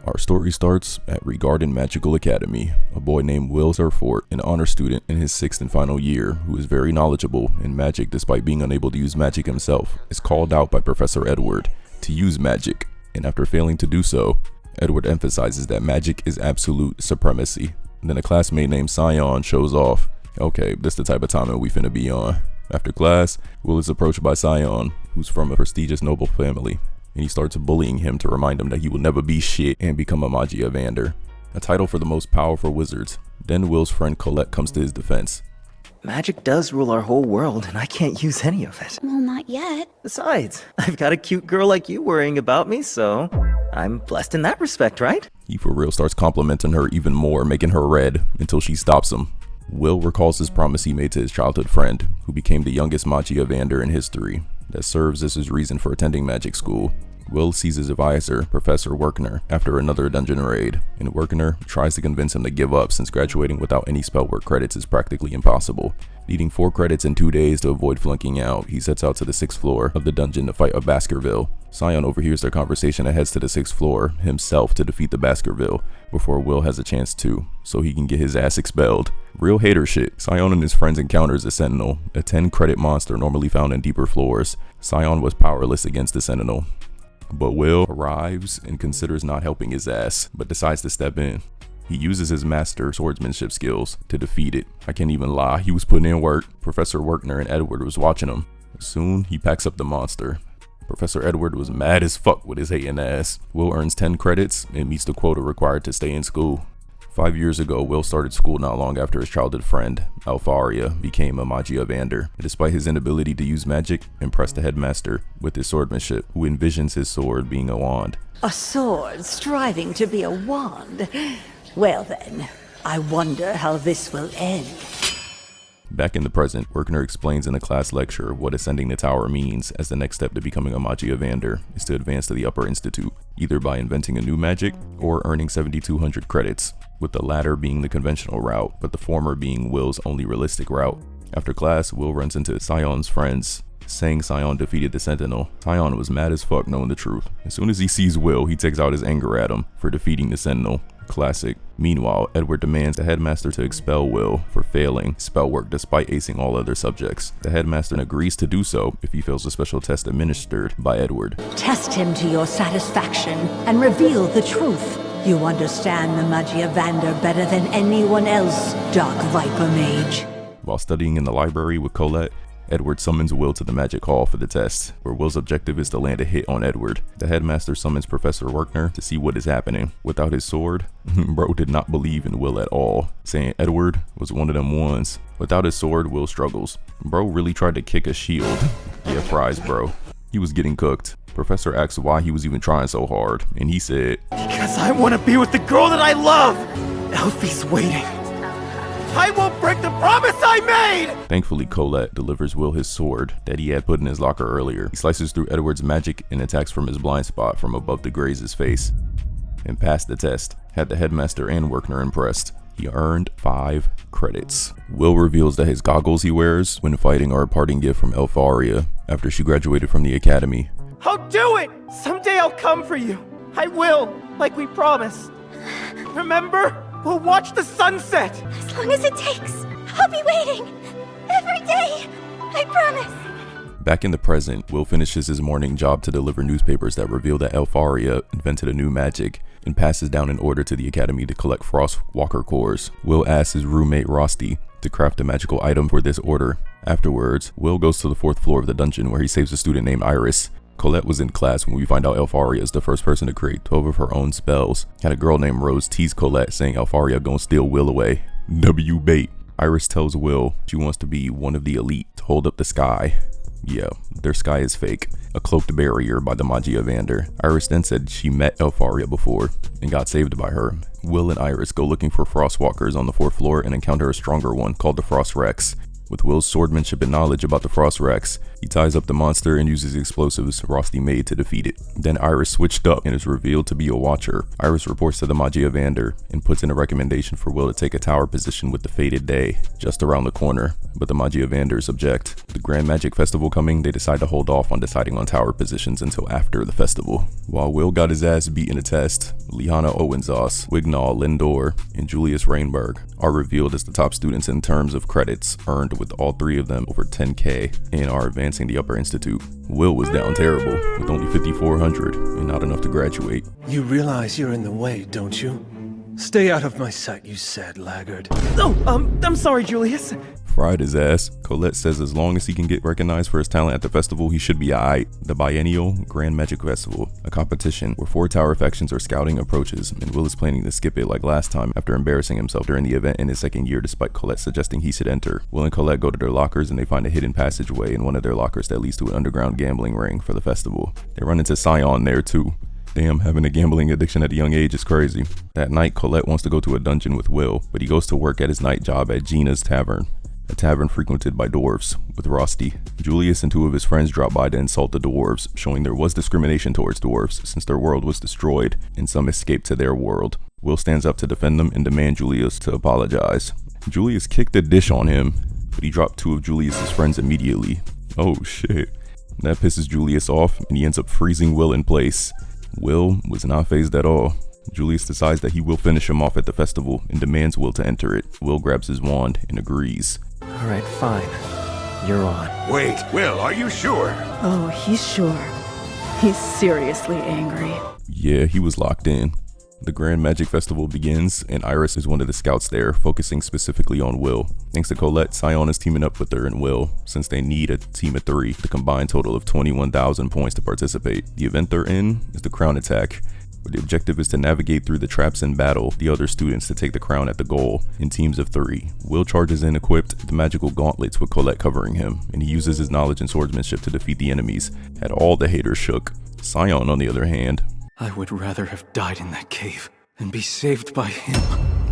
Our story starts at Regarden Magical Academy. A boy named Will Serfort, an honor student in his 6th and final year, who is very knowledgeable in magic despite being unable to use magic himself, is called out by Professor Edward to use magic, and after failing to do so, Edward emphasizes that magic is absolute supremacy. Then a classmate named Sion shows off. Okay, this the type of timing we finna be on. After class, Will is approached by Sion, who's from a prestigious noble family, and he starts bullying him to remind him that he will never be shit and become a Magiavander, a title for the most powerful wizards. Then Will's friend Colette comes to his defense. Magic does rule our whole world, and I can't use any of it. Well, not yet. Besides, I've got a cute girl like you worrying about me, so I'm blessed in that respect, right? He for real starts complimenting her even more, making her red, until she stops him. Will recalls his promise he made to his childhood friend, who became the youngest Magiavander in history. That serves as his reason for attending magic school. Will sees his advisor, Professor Werkner, after another dungeon raid, and Werkner tries to convince him to give up since graduating without any spellwork credits is practically impossible. Needing 4 credits in 2 days to avoid flunking out, he sets out to the 6th floor of the dungeon to fight a Baskerville. Sion overhears their conversation and heads to the 6th floor himself to defeat the Baskerville before Will has a chance to, so he can get his ass expelled. Real hater shit. Sion and his friends encounters a Sentinel, a 10-credit monster normally found in deeper floors. Sion was powerless against the Sentinel, but Will arrives and considers not helping his ass, but decides to step in. He uses his master swordsmanship skills to defeat it. I can't even lie, he was putting in work. Professor Werkner and Edward was watching him. Soon, he packs up the monster. Professor Edward was mad as fuck with his hating ass. Will earns 10 credits and meets the quota required to stay in school. 5 years ago, Will started school not long after his childhood friend, Alfaria, became a Magiavander. Despite his inability to use magic, impressed the headmaster with his swordsmanship, who envisions his sword being a wand. A sword striving to be a wand. Well then, I wonder how this will end. Back in the present, Werkner explains in a class lecture what ascending the tower means, as the next step to becoming a Magiavander is to advance to the upper institute, either by inventing a new magic or earning 7,200 credits, with the latter being the conventional route, but the former being Will's only realistic route. After class, Will runs into Sion's friends, saying Sion defeated the Sentinel. Sion was mad as fuck knowing the truth. As soon as he sees Will, he takes out his anger at him for defeating the Sentinel. Classic. Meanwhile, Edward demands the headmaster to expel Will for failing spell work despite acing all other subjects. The headmaster agrees to do so if he fails the special test administered by Edward. Test him to your satisfaction and reveal the truth. You understand the Magiavander better than anyone else, Dark Viper Mage. While studying in the library with Colette, Edward summons Will to the magic hall for the test, where Will's objective is to land a hit on Edward. The headmaster summons Professor Werkner to see what is happening. Without his sword, bro did not believe in Will at all, saying Edward was one of them ones. Without his sword, Will struggles. Bro really tried to kick a shield. Yeah, fries, bro. He was getting cooked. Professor asked why he was even trying so hard, and he said, Because I want to be with the girl that I love! Elfie's waiting. I won't break the promise I made! Thankfully, Colette delivers Will his sword that he had put in his locker earlier. He slices through Edward's magic and attacks from his blind spot from above to graze face, and passed the test. Had the headmaster and Werkner impressed. He earned 5 credits. Will reveals that his goggles he wears when fighting are a parting gift from Alfaria after she graduated from the academy. I'll do it! Someday I'll come for you. I will, like we promised. Remember? We'll watch the sunset! As long as it takes. I'll be waiting. Every day. I promise. Back in the present, Will finishes his morning job to deliver newspapers that reveal that Alfaria invented a new magic and passes down an order to the academy to collect frost walker cores. Will asks his roommate Rosti to craft a magical item for this order. Afterwards, Will goes to the 4th floor of the dungeon where he saves a student named Iris. Colette was in class when we find out Alfaria is the first person to create 12 of her own spells. Had a girl named Rose tease Colette saying Alfaria gonna steal Will away. W bait. Iris tells Will she wants to be one of the elite to hold up the sky. Yeah, their sky is fake. A cloaked barrier by the Magiavander. Iris then said she met Alfaria before and got saved by her. Will and Iris go looking for Frostwalkers on the 4th floor and encounter a stronger one called the Frost Rex. With Will's swordsmanship and knowledge about the Frost Rex, He ties up the monster and uses the explosives Rosti made to defeat it. Then Iris switched up and is revealed to be a watcher. Iris reports to the Magi Evander and puts in a recommendation for Will to take a tower position with the fated day just around the corner, but the Magi Evanders object. The Grand Magic Festival coming, they decide to hold off on deciding on tower positions until after the festival. While Will got his ass beat in a test, Liana Owenzos, Wignall Lindor, and Julius Rainberg are revealed as the top students in terms of credits earned, with all three of them over 10k and are advancing the upper institute. Will was down terrible with only 5,400 and not enough to graduate. You realize you're in the way, don't you? Stay out of my sight, you sad laggard. Oh, I'm sorry, Julius. Fried his ass. Colette says as long as he can get recognized for his talent at the festival, he should be aight. The biennial Grand Magic Festival, a competition where 4 tower factions are scouting approaches, and Will is planning to skip it like last time after embarrassing himself during the event in his second year despite Colette suggesting he should enter. Will and Colette go to their lockers and they find a hidden passageway in one of their lockers that leads to an underground gambling ring for the festival. They run into Scion there too. Damn, having a gambling addiction at a young age is crazy. That night, Colette wants to go to a dungeon with Will, but he goes to work at his night job at Gina's Tavern, a tavern frequented by dwarves, with Rosti. Julius and 2 of his friends drop by to insult the dwarves, showing there was discrimination towards dwarves since their world was destroyed and some escaped to their world. Will stands up to defend them and demand Julius to apologize. Julius kicked the dish on him, but he dropped 2 of Julius's friends immediately. Oh shit. That pisses Julius off and he ends up freezing Will in place. Will was not fazed at all. Julius decides that he will finish him off at the festival and demands Will to enter it. Will grabs his wand and agrees. Alright, fine. You're on. Wait, Will, are you sure? Oh, he's sure. He's seriously angry. Yeah, he was locked in. The Grand Magic Festival begins, and Iris is one of the scouts there, focusing specifically on Will. Thanks to Colette, Scion is teaming up with her and Will, since they need a team of 3, the combined total of 21,000 points to participate. The event they're in is the Crown Attack, where the objective is to navigate through the traps and battle the other students to take the crown at the goal in teams of 3. Will charges in equipped the magical gauntlets with Colette covering him, and he uses his knowledge and swordsmanship to defeat the enemies. Had all the haters shook. Scion, on the other hand, I would rather have died in that cave than be saved by him.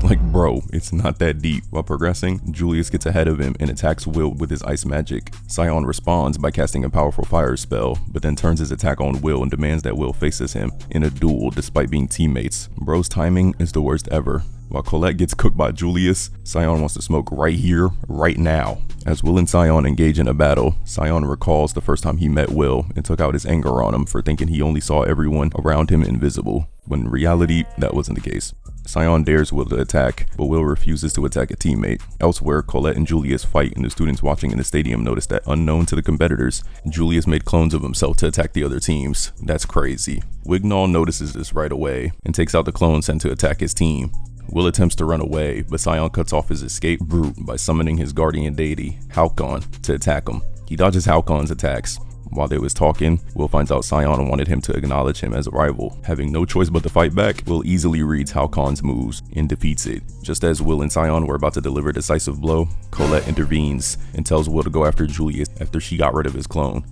like, bro, it's not that deep. While progressing, Julius gets ahead of him and attacks Will with his ice magic. Scion responds by casting a powerful fire spell, but then turns his attack on Will and demands that Will faces him in a duel despite being teammates. Bro's timing is the worst ever. While Colette gets cooked by Julius, Scion wants to smoke right here, right now. As Will and Scion engage in a battle, Scion recalls the first time he met Will and took out his anger on him for thinking he only saw everyone around him invisible, when in reality, that wasn't the case. Scion dares Will to attack, but Will refuses to attack a teammate. Elsewhere, Colette and Julius fight, and the students watching in the stadium notice that, unknown to the competitors, Julius made clones of himself to attack the other teams. That's crazy. Wignall notices this right away and takes out the clone sent to attack his team. Will attempts to run away, but Scion cuts off his escape route by summoning his guardian deity, Halcon, to attack him. He dodges Halcon's attacks. While they was talking, Will finds out Scion wanted him to acknowledge him as a rival. Having no choice but to fight back, Will easily reads Halcon's moves and defeats it. Just as Will and Scion were about to deliver a decisive blow, Colette intervenes and tells Will to go after Julius after she got rid of his clone.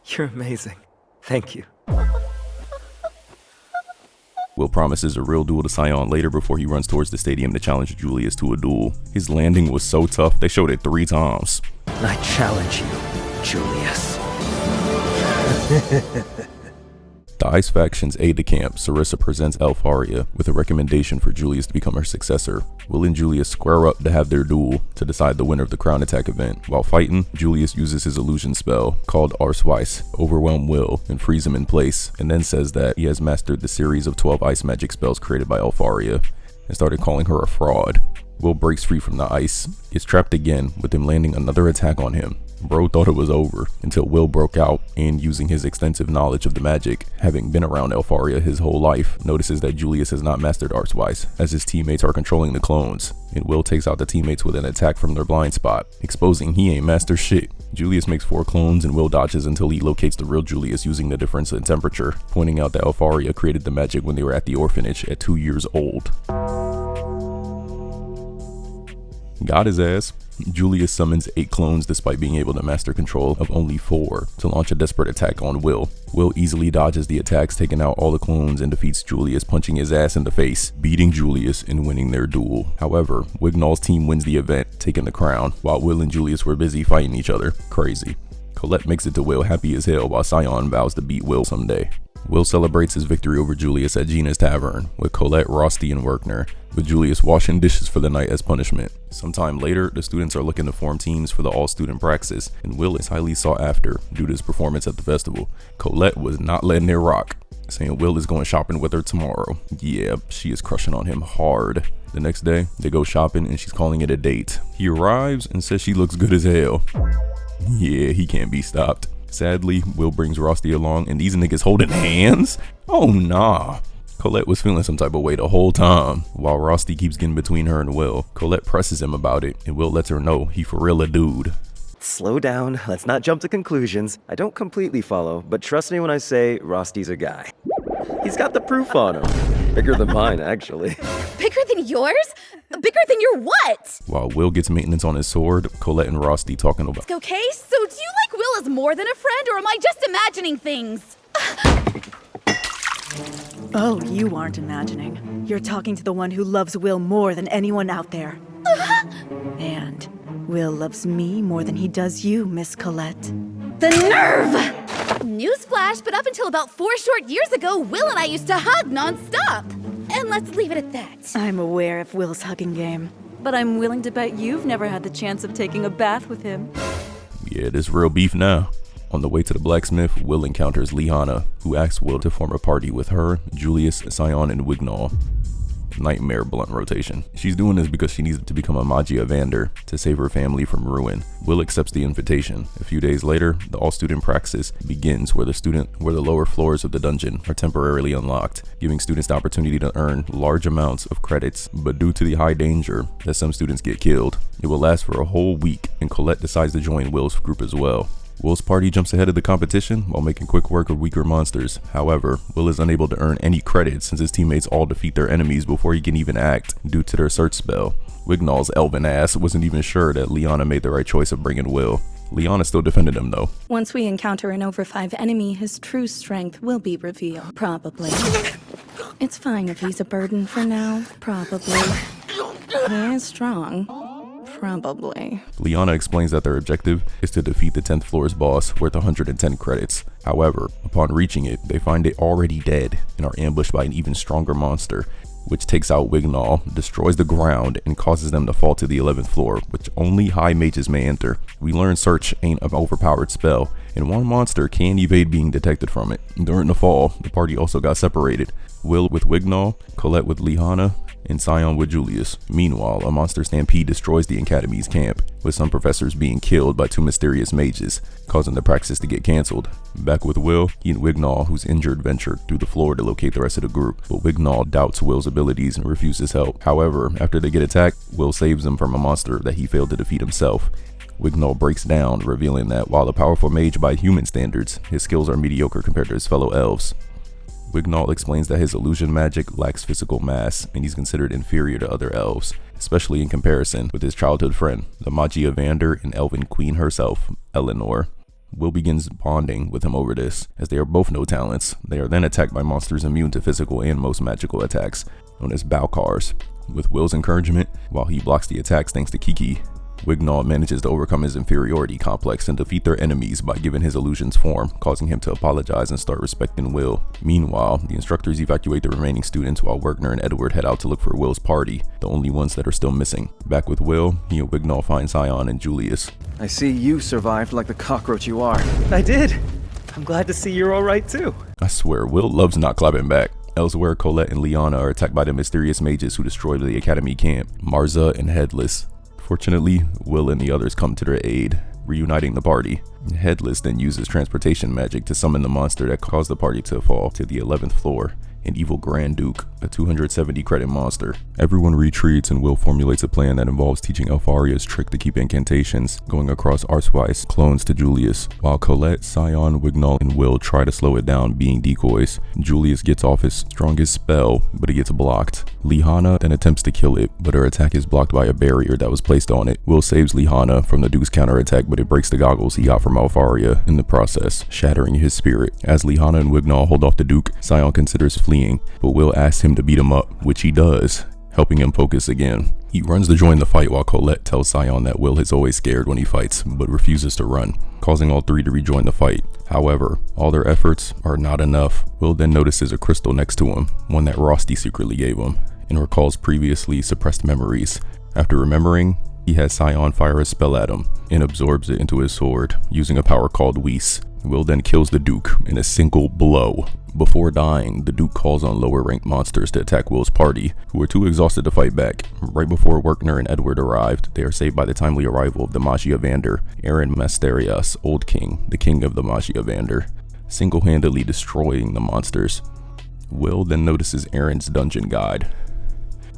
You're amazing. Thank you. Will promises a real duel to Scion later before he runs towards the stadium to challenge Julius to a duel. His landing was so tough, they showed it 3 times. I challenge you, Julius. The Ice Faction's aide-de-camp, Sarissa, presents Elfaria with a recommendation for Julius to become her successor. Will and Julius square up to have their duel to decide the winner of the Crown Attack event. While fighting, Julius uses his illusion spell, called Arsweiss, overwhelm Will and freeze him in place, and then says that he has mastered the series of 12 ice magic spells created by Elfaria, and started calling her a fraud. Will breaks free from the ice, gets trapped again, with him landing another attack on him. Bro thought it was over until Will broke out and, using his extensive knowledge of the magic, having been around Elfaria his whole life, notices that Julius has not mastered Arsweiss, as his teammates are controlling the clones, and Will takes out the teammates with an attack from their blind spot, exposing he ain't master shit. Julius makes 4 clones and Will dodges until he locates the real Julius using the difference in temperature, pointing out that Elfaria created the magic when they were at the orphanage at 2 years old. Got his ass. Julius summons 8 clones despite being able to master control of only 4 to launch a desperate attack on Will. Will easily dodges the attacks, taking out all the clones, and defeats Julius, punching his ass in the face, beating Julius and winning their duel. However, Wignall's team wins the event, taking the crown, while Will and Julius were busy fighting each other. Crazy. Colette makes it to Will happy as hell while Scion vows to beat Will someday. Will celebrates his victory over Julius at Gina's Tavern, with Colette, Rosti, and Werkner, with Julius washing dishes for the night as punishment. Sometime later, the students are looking to form teams for the all-student praxis, and Will is highly sought after due to his performance at the festival. Colette was not letting it rock, saying Will is going shopping with her tomorrow. Yeah, she is crushing on him hard. The next day, they go shopping and she's calling it a date. He arrives and says she looks good as hell. Yeah, he can't be stopped. Sadly, Will brings Rosti along and these niggas holding hands? Oh nah. Colette was feeling some type of way the whole time. While Rosti keeps getting between her and Will, Colette presses him about it and Will lets her know he for real a dude. Slow down, let's not jump to conclusions. I don't completely follow, but trust me when I say Rosti's a guy. He's got the proof on him. Bigger than mine, actually. Bigger than yours? Bigger than your what? While Will gets maintenance on his sword, Colette and Rosti talking about. Okay, so do you like Will as more than a friend, or am I just imagining things? Oh, you aren't imagining. You're talking to the one who loves Will more than anyone out there. And Will loves me more than he does you, Miss Colette. The nerve! Newsflash, but up until about 4 short years ago, Will and I used to hug non-stop. And let's leave it at that. I'm aware of Will's hugging game, but I'm willing to bet you've never had the chance of taking a bath with him. Yeah, this real beef now. On the way to the blacksmith, Will encounters Liana, who asks Will to form a party with her, Julius, Scion, and Wignall. Nightmare blunt rotation. She's doing this because she needs to become a Magia Vander to save her family from ruin. Will accepts the invitation. A few days later, the all-student praxis begins where the lower floors of the dungeon are temporarily unlocked, giving students the opportunity to earn large amounts of credits, but due to the high danger that some students get killed, it will last for a whole week, and Colette decides to join Will's group as well. Will's party jumps ahead of the competition while making quick work of weaker monsters. However, Will is unable to earn any credits since his teammates all defeat their enemies before he can even act due to their search spell. Wignall's elven ass wasn't even sure that Liana made the right choice of bringing Will. Liana still defended him though. Once we encounter an over 5 enemy, his true strength will be revealed. Probably. It's fine if he's a burden for now. Probably. He is strong. Probably. Liana explains that their objective is to defeat the 10th floor's boss worth 110 credits. However, upon reaching it, they find it already dead and are ambushed by an even stronger monster, which takes out Wignall, destroys the ground, and causes them to fall to the 11th floor, which only high mages may enter. We learn Search ain't an overpowered spell, and one monster can evade being detected from it. During the fall, the party also got separated. Will with Wignall, Colette with Liana, and Scion with Julius. Meanwhile, a monster stampede destroys the Academy's camp, with some professors being killed by 2 mysterious mages, causing the praxis to get cancelled. Back with Will, he and Wignall, who's injured, venture through the floor to locate the rest of the group, but Wignall doubts Will's abilities and refuses help. However, after they get attacked, Will saves them from a monster that he failed to defeat himself. Wignall breaks down, revealing that while a powerful mage by human standards, his skills are mediocre compared to his fellow elves. Wignall explains that his illusion magic lacks physical mass, and he's considered inferior to other elves, especially in comparison with his childhood friend, the Magia Vander and Elven Queen herself, Eleanor. Will begins bonding with him over this, as they are both no talents. They are then attacked by monsters immune to physical and most magical attacks, known as Balcars. With Will's encouragement, while he blocks the attacks thanks to Kiki, Wignall manages to overcome his inferiority complex and defeat their enemies by giving his illusions form, causing him to apologize and start respecting Will. Meanwhile, the instructors evacuate the remaining students while Werkner and Edward head out to look for Will's party, the only ones that are still missing. Back with Will, he and Wignall find Scion and Julius. I see you survived like the cockroach you are. I did. I'm glad to see you're alright too. I swear, Will loves not clapping back. Elsewhere, Colette and Liana are attacked by the mysterious mages who destroyed the Academy camp, Marza and Headless. Fortunately, Will and the others come to their aid, reuniting the party. Headless then uses transportation magic to summon the monster that caused the party to fall to the 11th floor. an evil Grand Duke, a 270 credit monster. Everyone retreats and Will formulates a plan that involves teaching Alfaria's trick to keep incantations, going across Archwise clones to Julius, while Colette, Scion, Wignall, and Will try to slow it down being decoys. Julius gets off his strongest spell, but it gets blocked. Lihana then attempts to kill it, but her attack is blocked by a barrier that was placed on it. Will saves Lihana from the Duke's counterattack, but it breaks the goggles he got from Alfaria in the process, shattering his spirit. As Lihana and Wignall hold off the Duke, Scion considers fleeing, but Will asks him to beat him up, which he does, helping him focus again. He runs to join the fight while Colette tells Scion that Will is always scared when he fights, but refuses to run, causing all three to rejoin the fight. However, all their efforts are not enough. Will then notices a crystal next to him, one that Rosti secretly gave him, and recalls previously suppressed memories. After remembering, he has Scion fire a spell at him, and absorbs it into his sword, using a power called Whis. Will then kills the Duke in a single blow. Before dying, the Duke calls on lower ranked monsters to attack Will's party, who are too exhausted to fight back. Right before Werkner and Edward arrived, they are saved by the timely arrival of the Magia Vander, Aaron Masterias, Old King, the king of the Magia Vander, single-handedly destroying the monsters. Will then notices Aaron's dungeon guide,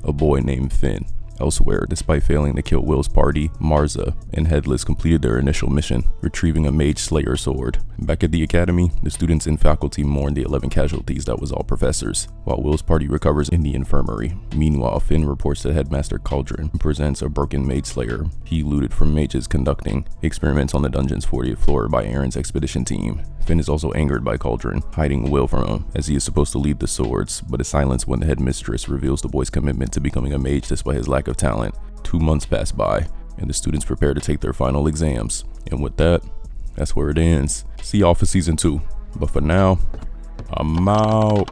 a boy named Finn. Elsewhere, despite failing to kill Will's party, Marza and Headless completed their initial mission, retrieving a Mage Slayer sword. Back at the academy, the students and faculty mourn the 11 casualties that was all professors, while Will's party recovers in the infirmary. Meanwhile, Finn reports to Headmaster Cauldron and presents a broken Mage Slayer he looted from mages conducting experiments on the dungeon's 40th floor by Aaron's expedition team. Finn is also angered by Cauldron, hiding Will from him, as he is supposed to lead the swords, but is silenced when the headmistress reveals the boy's commitment to becoming a mage despite his lack of talent. 2 months pass by, and the students prepare to take their final exams. And with that, that's where it ends. See y'all for season 2. But for now, I'm out.